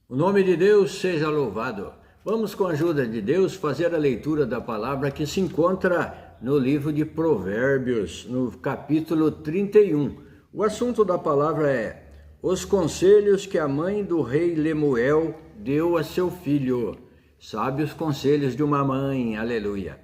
O nome de Deus seja louvado. Vamos, com a ajuda de Deus, fazer a leitura da palavra que se encontra no livro de Provérbios, no capítulo 31. O assunto da palavra é os conselhos que a mãe do rei Lemuel deu a seu filho. Sabe os conselhos de uma mãe, aleluia.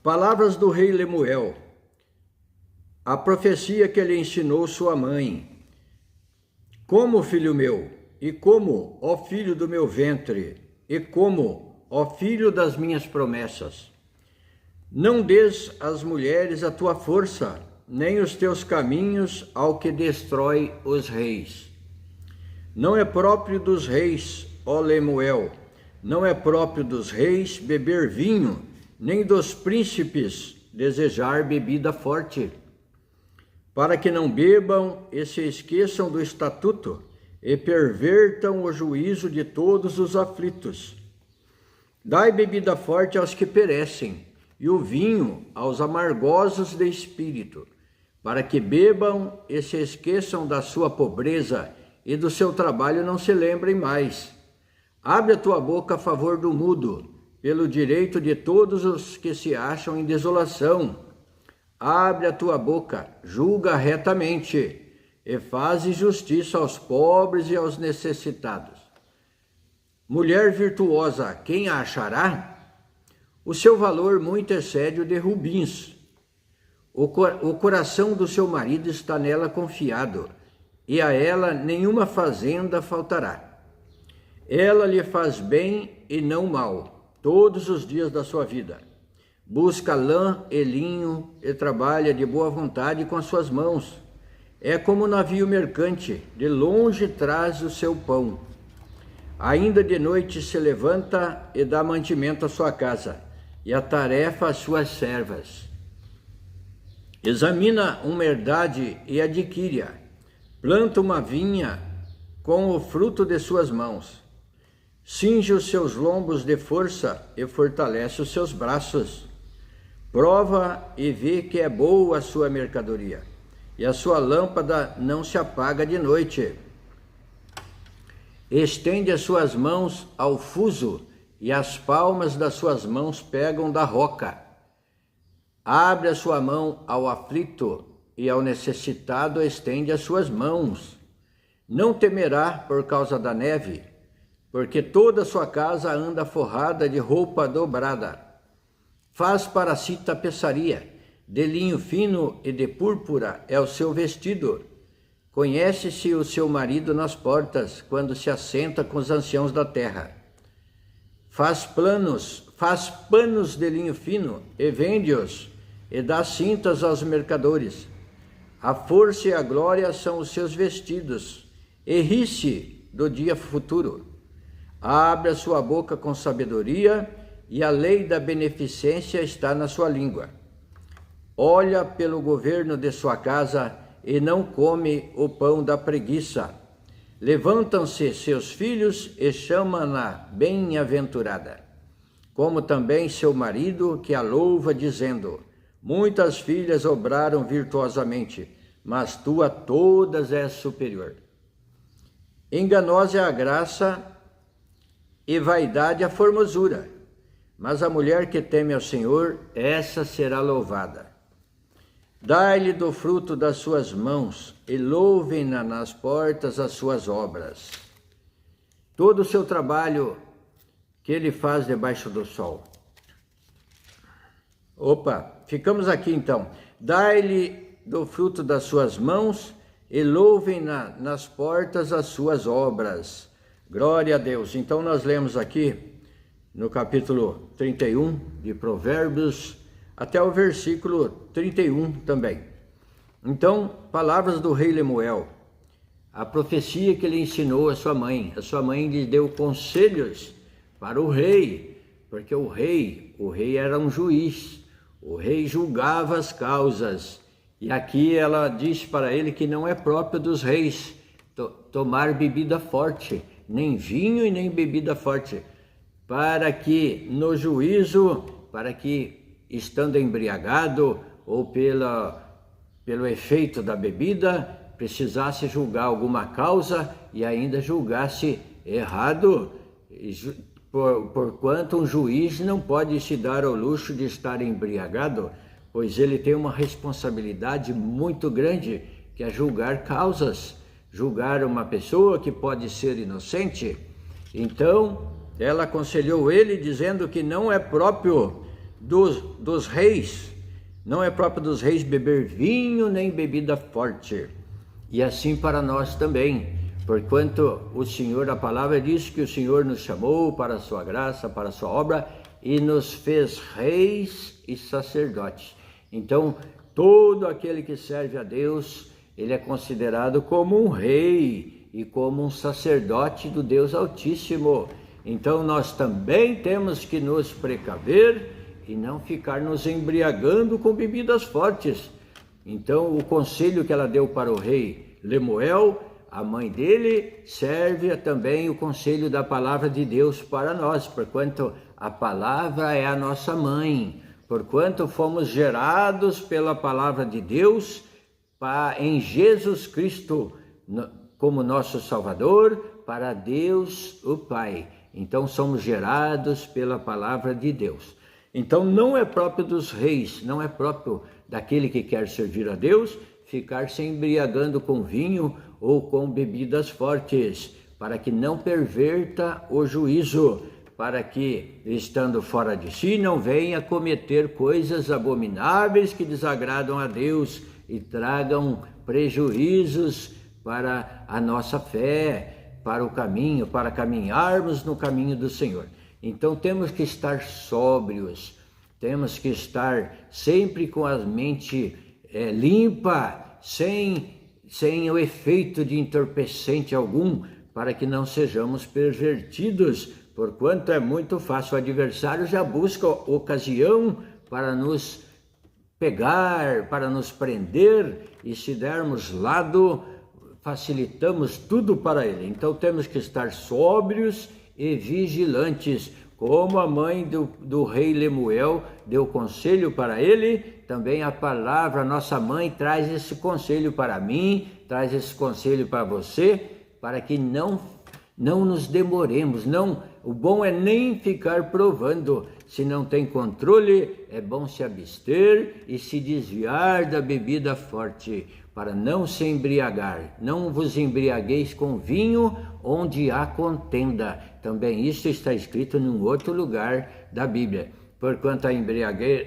Palavras do rei Lemuel. A profecia que ele ensinou sua mãe. Como, filho meu, e como, ó filho do meu ventre, e como, ó filho das minhas promessas. Não des às mulheres a tua força, nem os teus caminhos ao que destrói os reis. Não é próprio dos reis, ó Lemuel, não é próprio dos reis beber vinho, nem dos príncipes desejar bebida forte, para que não bebam e se esqueçam do estatuto e pervertam o juízo de todos os aflitos. Dai bebida forte aos que perecem, e o vinho aos amargosos de espírito, para que bebam e se esqueçam da sua pobreza e do seu trabalho não se lembrem mais. Abre a tua boca a favor do mudo, pelo direito de todos os que se acham em desolação. Abre a tua boca, julga retamente, e faze justiça aos pobres e aos necessitados. Mulher virtuosa, quem a achará? O seu valor muito excede o de rubins. O coração do seu marido está nela confiado, e a ela nenhuma fazenda faltará. Ela lhe faz bem e não mal, todos os dias da sua vida. Busca lã e linho e trabalha de boa vontade com as suas mãos. É como navio mercante, de longe traz o seu pão. Ainda de noite se levanta e dá mantimento à sua casa, e a tarefa às suas servas. Examina uma herdade e adquire-a. Planta uma vinha com o fruto de suas mãos. Cinge os seus lombos de força e fortalece os seus braços. Prova e vê que é boa a sua mercadoria, e a sua lâmpada não se apaga de noite. Estende as suas mãos ao fuso, e as palmas das suas mãos pegam da roca. Abre a sua mão ao aflito, e ao necessitado estende as suas mãos. Não temerá por causa da neve, porque toda a sua casa anda forrada de roupa dobrada. Faz para si tapeçaria, de linho fino e de púrpura é o seu vestido. Conhece-se o seu marido nas portas, quando se assenta com os anciãos da terra. Faz panos de linho fino e vende-os, e dá cintas aos mercadores. A força e a glória são os seus vestidos, e ri-se do dia futuro. Abre a sua boca com sabedoria, e a lei da beneficência está na sua língua. Olha pelo governo de sua casa e não come o pão da preguiça. Levantam-se seus filhos e chamam-na bem-aventurada, como também seu marido que a louva, dizendo: muitas filhas obraram virtuosamente, mas tu a todas és superior. Enganosa é a graça e vaidade a formosura, mas a mulher que teme ao Senhor, essa será louvada. Dai-lhe do fruto das suas mãos, e louvem-na nas portas as suas obras. Todo o seu trabalho que ele faz debaixo do sol. Ficamos aqui então. Dai-lhe do fruto das suas mãos, e louvem-na nas portas as suas obras. Glória a Deus. Então nós lemos aqui no capítulo 31 de Provérbios, até o versículo 31 também. Então, palavras do rei Lemuel, a profecia que ele ensinou à sua mãe. A sua mãe lhe deu conselhos para o rei, porque o rei era um juiz, o rei julgava as causas. E aqui ela disse para ele que não é próprio dos reis tomar bebida forte, nem vinho e nem bebida forte, para que no juízo, estando embriagado ou pelo efeito da bebida, precisasse julgar alguma causa e ainda julgasse errado, porquanto um juiz não pode se dar ao luxo de estar embriagado, pois ele tem uma responsabilidade muito grande, que é julgar causas, julgar uma pessoa que pode ser inocente. Então, ela aconselhou ele, dizendo que não é próprio dos reis, não é próprio dos reis beber vinho nem bebida forte. E assim para nós também, porquanto o Senhor, a palavra diz que o Senhor nos chamou para a sua graça, para a sua obra, e nos fez reis e sacerdotes. Então, todo aquele que serve a Deus, ele é considerado como um rei e como um sacerdote do Deus Altíssimo. Então, nós também temos que nos precaver e não ficar nos embriagando com bebidas fortes. Então, o conselho que ela deu para o rei Lemuel, a mãe dele, serve também o conselho da palavra de Deus para nós, porquanto a palavra é a nossa mãe, porquanto fomos gerados pela palavra de Deus em Jesus Cristo como nosso Salvador, para Deus o Pai. Então somos gerados pela palavra de Deus. Então não é próprio dos reis, não é próprio daquele que quer servir a Deus, ficar se embriagando com vinho ou com bebidas fortes, para que não perverta o juízo, para que, estando fora de si, não venha cometer coisas abomináveis que desagradam a Deus e tragam prejuízos para a nossa fé, para o caminho, para caminharmos no caminho do Senhor. Então temos que estar sóbrios, temos que estar sempre com a mente limpa, sem o efeito de entorpecente algum, para que não sejamos pervertidos, porquanto é muito fácil, o adversário já busca ocasião para nos pegar, para nos prender, e se dermos lado, facilitamos tudo para ele. Então temos que estar sóbrios e vigilantes, como a mãe do rei Lemuel deu conselho para ele, também a palavra, a nossa mãe, traz esse conselho para mim, traz esse conselho para você, para que não nos demoremos. O bom é nem ficar provando. Se não tem controle, é bom se abster e se desviar da bebida forte, para não se embriagar. Não vos embriagueis com vinho onde há contenda. Também isso está escrito num outro lugar da Bíblia. Porquanto a embriaguez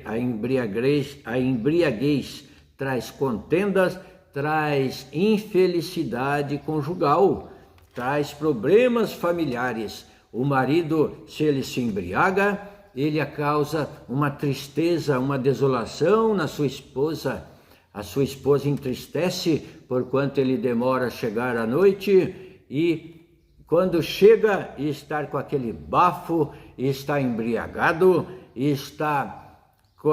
traz contendas, traz infelicidade conjugal, traz problemas familiares. O marido, se ele se embriaga, ele causa uma tristeza, uma desolação na sua esposa. A sua esposa entristece, porquanto ele demora a chegar à noite, e quando chega e está com aquele bafo, e está embriagado, e está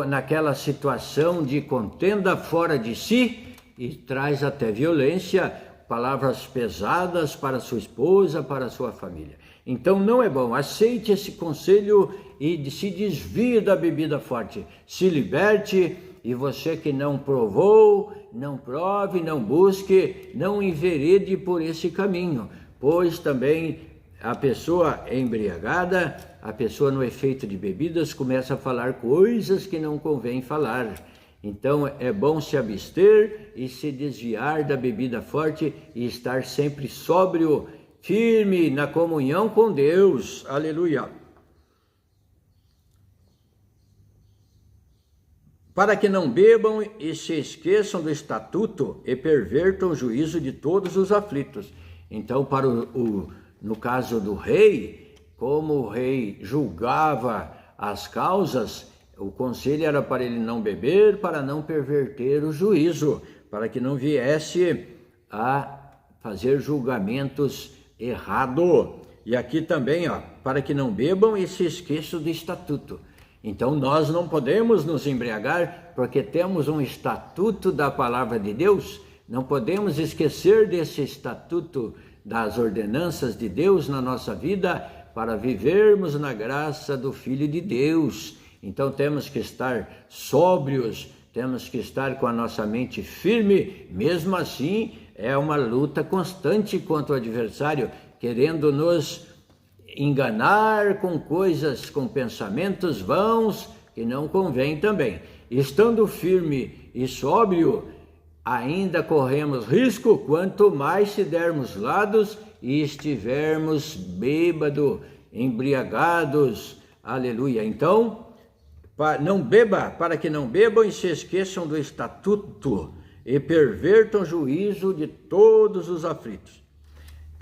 naquela situação de contenda fora de si, e traz até violência, palavras pesadas para sua esposa, para sua família. Então não é bom. Aceite esse conselho e se desvie da bebida forte. Se liberte, e você que não provou, não prove, não busque, não enverede por esse caminho, pois também a pessoa embriagada, a pessoa no efeito de bebidas, começa a falar coisas que não convém falar. Então é bom se abster e se desviar da bebida forte e estar sempre sóbrio, firme na comunhão com Deus. Aleluia! Para que não bebam e se esqueçam do estatuto e pervertam o juízo de todos os aflitos. Então, no caso do rei, como o rei julgava as causas, o conselho era para ele não beber, para não perverter o juízo, para que não viesse a fazer julgamentos errados. E aqui também, para que não bebam e se esqueçam do estatuto. Então nós não podemos nos embriagar, porque temos um estatuto da palavra de Deus. Não podemos esquecer desse estatuto das ordenanças de Deus na nossa vida, para vivermos na graça do Filho de Deus. Então temos que estar sóbrios, temos que estar com a nossa mente firme. Mesmo assim, é uma luta constante contra o adversário, querendo nos enganar com coisas, com pensamentos vãos que não convém também. Estando firme e sóbrio, ainda corremos risco, quanto mais se dermos lados e estivermos bêbados, embriagados. Aleluia. Então, para que não bebam e se esqueçam do estatuto e pervertam o juízo de todos os aflitos.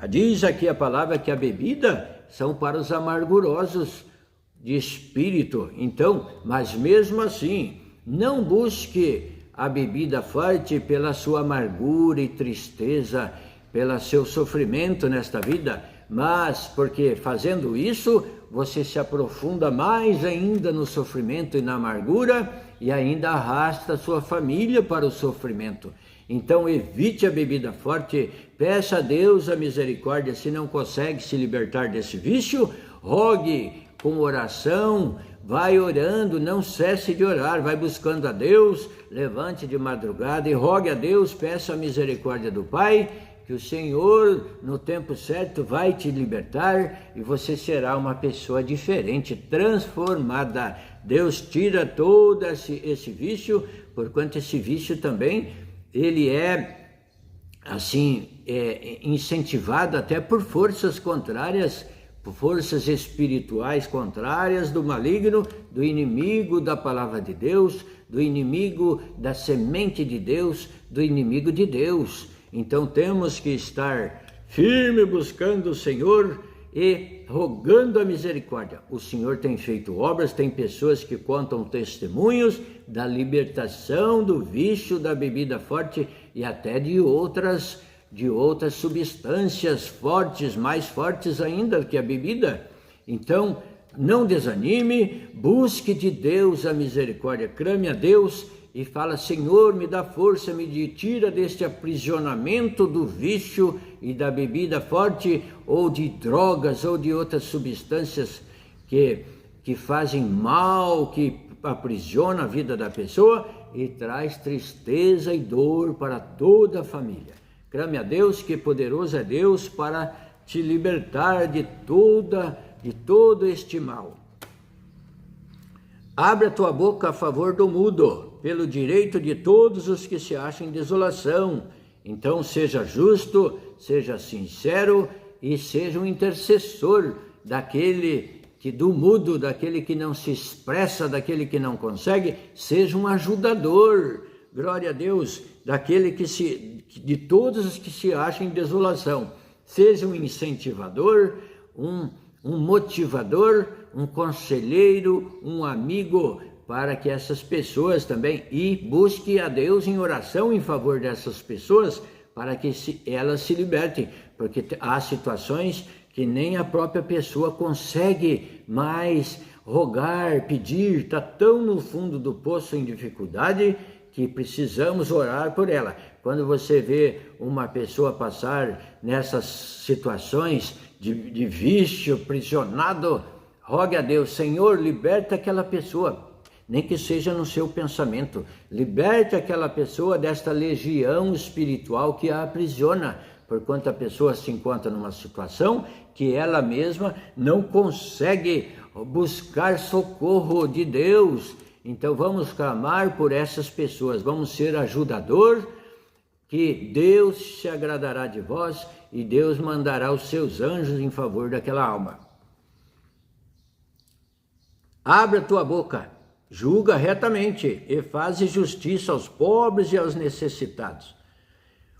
Diz aqui a palavra que a bebida são para os amargurosos de espírito. Então, mas mesmo assim, não busque a bebida forte pela sua amargura e tristeza, pelo seu sofrimento nesta vida, mas porque fazendo isso, você se aprofunda mais ainda no sofrimento e na amargura e ainda arrasta a sua família para o sofrimento. Então evite a bebida forte, peça a Deus a misericórdia. Se não consegue se libertar desse vício, rogue com oração, vai orando, não cesse de orar, vai buscando a Deus, levante de madrugada e rogue a Deus, peça a misericórdia do Pai, que o Senhor, no tempo certo, vai te libertar e você será uma pessoa diferente, transformada. Deus tira todo esse vício, porquanto esse vício também, ele é, assim, incentivado até por forças contrárias, por forças espirituais contrárias do maligno, do inimigo da palavra de Deus, do inimigo da semente de Deus, do inimigo de Deus. Então temos que estar firme buscando o Senhor e rogando a misericórdia. O Senhor tem feito obras, tem pessoas que contam testemunhos da libertação do vício da bebida forte e até de outras substâncias fortes, mais fortes ainda que a bebida. Então, não desanime, busque de Deus a misericórdia, clame a Deus e fala: Senhor, me dá força, me tira deste aprisionamento do vício e da bebida forte, ou de drogas, ou de outras substâncias que fazem mal, que aprisiona a vida da pessoa e traz tristeza e dor para toda a família. Clame a Deus, que poderoso é Deus para te libertar de todo este mal. Abra tua boca a favor do mudo, pelo direito de todos os que se acham em desolação. Então seja justo, seja sincero e seja um intercessor do mudo, daquele que não se expressa, daquele que não consegue. Seja um ajudador, glória a Deus, de todos os que se acham em desolação. Seja um incentivador, um motivador, um conselheiro, um amigo, para que essas pessoas também, e busque a Deus em oração em favor dessas pessoas, para que elas se libertem, porque há situações que nem a própria pessoa consegue mais rogar, pedir, está tão no fundo do poço em dificuldade que precisamos orar por ela. Quando você vê uma pessoa passar nessas situações de vício, aprisionado, rogue a Deus: Senhor, liberta aquela pessoa, nem que seja no seu pensamento, liberte aquela pessoa desta legião espiritual que a aprisiona, porquanto a pessoa se encontra numa situação que ela mesma não consegue buscar socorro de Deus. Então vamos clamar por essas pessoas, vamos ser ajudador, que Deus se agradará de vós e Deus mandará os seus anjos em favor daquela alma. Abra tua boca, julga retamente e faze justiça aos pobres e aos necessitados.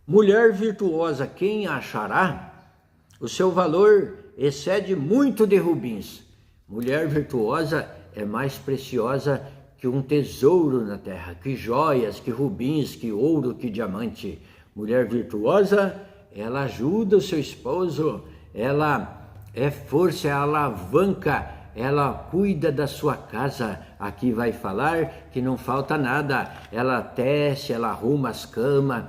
Mulher virtuosa, quem a achará? O seu valor excede muito de rubins. Mulher virtuosa é mais preciosa que um tesouro na terra, que joias, que rubins, que ouro, que diamante. Mulher virtuosa, ela ajuda o seu esposo, ela é força, é alavanca, ela cuida da sua casa. Aqui vai falar que não falta nada, ela tece, ela arruma as camas,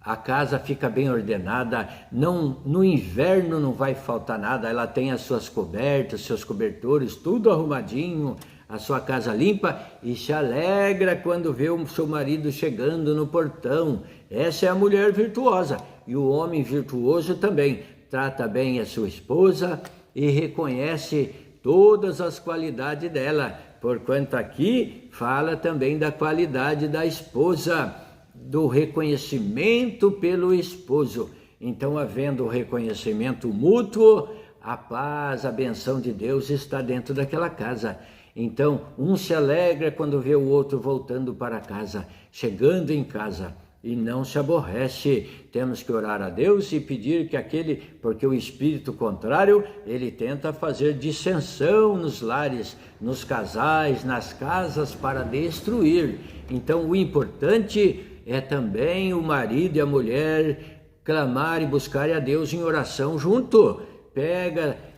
a casa fica bem ordenada, no inverno não vai faltar nada, ela tem as suas cobertas, seus cobertores, tudo arrumadinho, a sua casa limpa, e se alegra quando vê o seu marido chegando no portão. Essa é a mulher virtuosa. E o homem virtuoso também trata bem a sua esposa e reconhece todas as qualidades dela, porquanto aqui fala também da qualidade da esposa, do reconhecimento pelo esposo. Então, havendo o reconhecimento mútuo, a paz, a benção de Deus está dentro daquela casa. Então, um se alegra quando vê o outro voltando para casa, chegando em casa, e não se aborrece. Temos que orar a Deus e pedir que porque o espírito contrário, ele tenta fazer dissensão nos lares, nos casais, nas casas, para destruir. Então, o importante é também o marido e a mulher clamar e buscar a Deus em oração junto.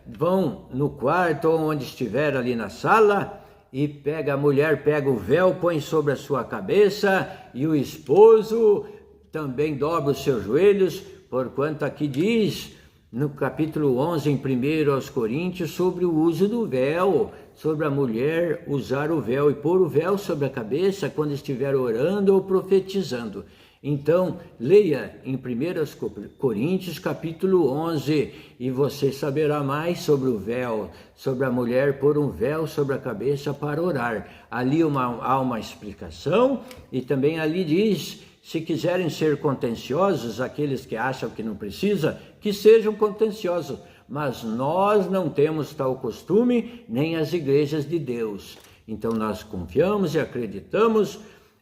Vão no quarto ou onde estiver ali na sala e a mulher pega o véu, põe sobre a sua cabeça, e o esposo também dobra os seus joelhos, porquanto aqui diz no capítulo 11, em 1 aos Coríntios, sobre o uso do véu, sobre a mulher usar o véu e pôr o véu sobre a cabeça quando estiver orando ou profetizando. Então, leia em 1 Coríntios capítulo 11 e você saberá mais sobre o véu, sobre a mulher pôr um véu sobre a cabeça para orar. Ali há uma explicação, e também ali diz, se quiserem ser contenciosos, aqueles que acham que não precisa, que sejam contenciosos, mas nós não temos tal costume, nem as igrejas de Deus. Então nós confiamos e acreditamos.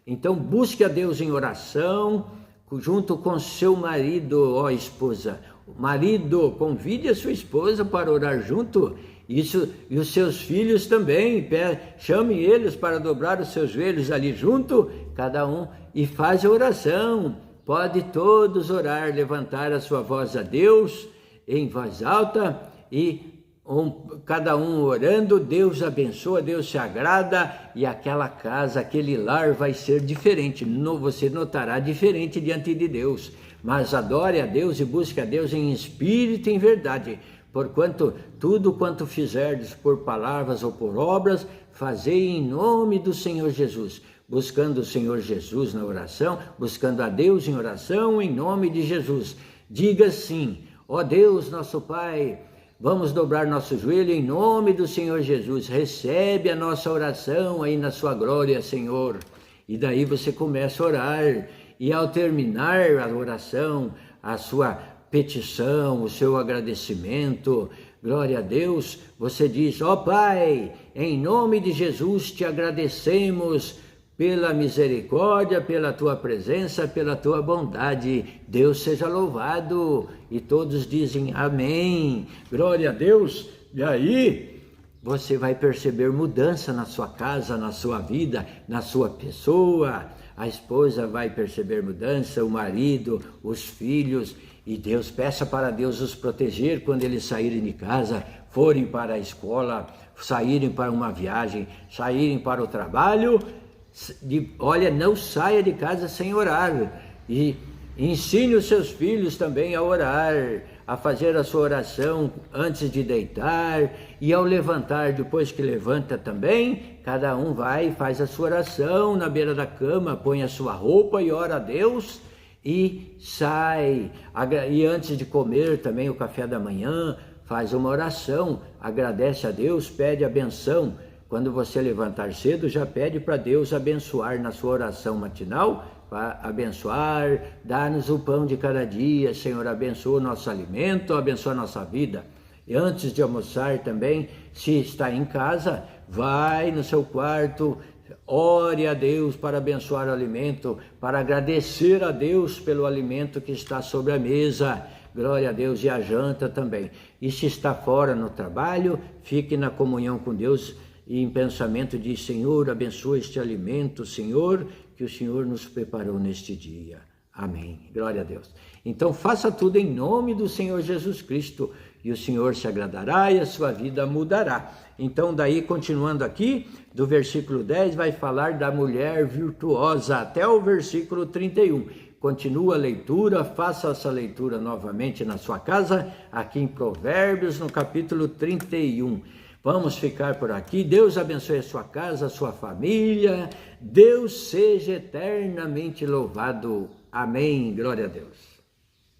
Então busque a Deus em oração, junto com seu marido, ó esposa. Marido, convide a sua esposa para orar junto. Isso, e os seus filhos também, chame eles para dobrar os seus joelhos ali junto, cada um, e faz a oração. Pode todos orar, levantar a sua voz a Deus em voz alta, e cada um orando, Deus abençoa, Deus se agrada, e aquela casa, aquele lar vai ser diferente. Você notará diferente diante de Deus, mas adore a Deus e busque a Deus em espírito e em verdade, porquanto tudo quanto fizerdes por palavras ou por obras, fazei em nome do Senhor Jesus, buscando o Senhor Jesus na oração, buscando a Deus em oração em nome de Jesus. Diga assim: ó Deus, nosso Pai, vamos dobrar nosso joelho em nome do Senhor Jesus. Recebe a nossa oração aí na sua glória, Senhor. E daí você começa a orar. E ao terminar a oração, a sua petição, o seu agradecimento, glória a Deus, você diz: ó Pai, em nome de Jesus te agradecemos pela misericórdia, pela tua presença, pela tua bondade. Deus seja louvado. E todos dizem amém. Glória a Deus. E aí você vai perceber mudança na sua casa, na sua vida, na sua pessoa. A esposa vai perceber mudança, o marido, os filhos. E Deus, peça para Deus os proteger quando eles saírem de casa, forem para a escola, saírem para uma viagem, saírem para o trabalho. Olha, não saia de casa sem orar, e ensine os seus filhos também a orar, a fazer a sua oração antes de deitar e ao levantar. Depois que levanta também, cada um vai e faz a sua oração na beira da cama, põe a sua roupa e ora a Deus e sai. E antes de comer também o café da manhã, faz uma oração, agradece a Deus, pede a benção. Quando você levantar cedo, já pede para Deus abençoar na sua oração matinal, para abençoar, dá-nos o pão de cada dia, Senhor, abençoa o nosso alimento, abençoa a nossa vida. E antes de almoçar também, se está em casa, vai no seu quarto, ore a Deus para abençoar o alimento, para agradecer a Deus pelo alimento que está sobre a mesa. Glória a Deus, e a janta também. E se está fora no trabalho, fique na comunhão com Deus, e em pensamento diz: Senhor, abençoa este alimento, Senhor, que o Senhor nos preparou neste dia. Amém. Glória a Deus. Então faça tudo em nome do Senhor Jesus Cristo, e o Senhor se agradará e a sua vida mudará. Então daí, continuando aqui, do versículo 10, vai falar da mulher virtuosa, até o versículo 31. Continua a leitura, faça essa leitura novamente na sua casa, aqui em Provérbios, no capítulo 31. Vamos ficar por aqui. Deus abençoe a sua casa, a sua família. Deus seja eternamente louvado. Amém. Glória a Deus.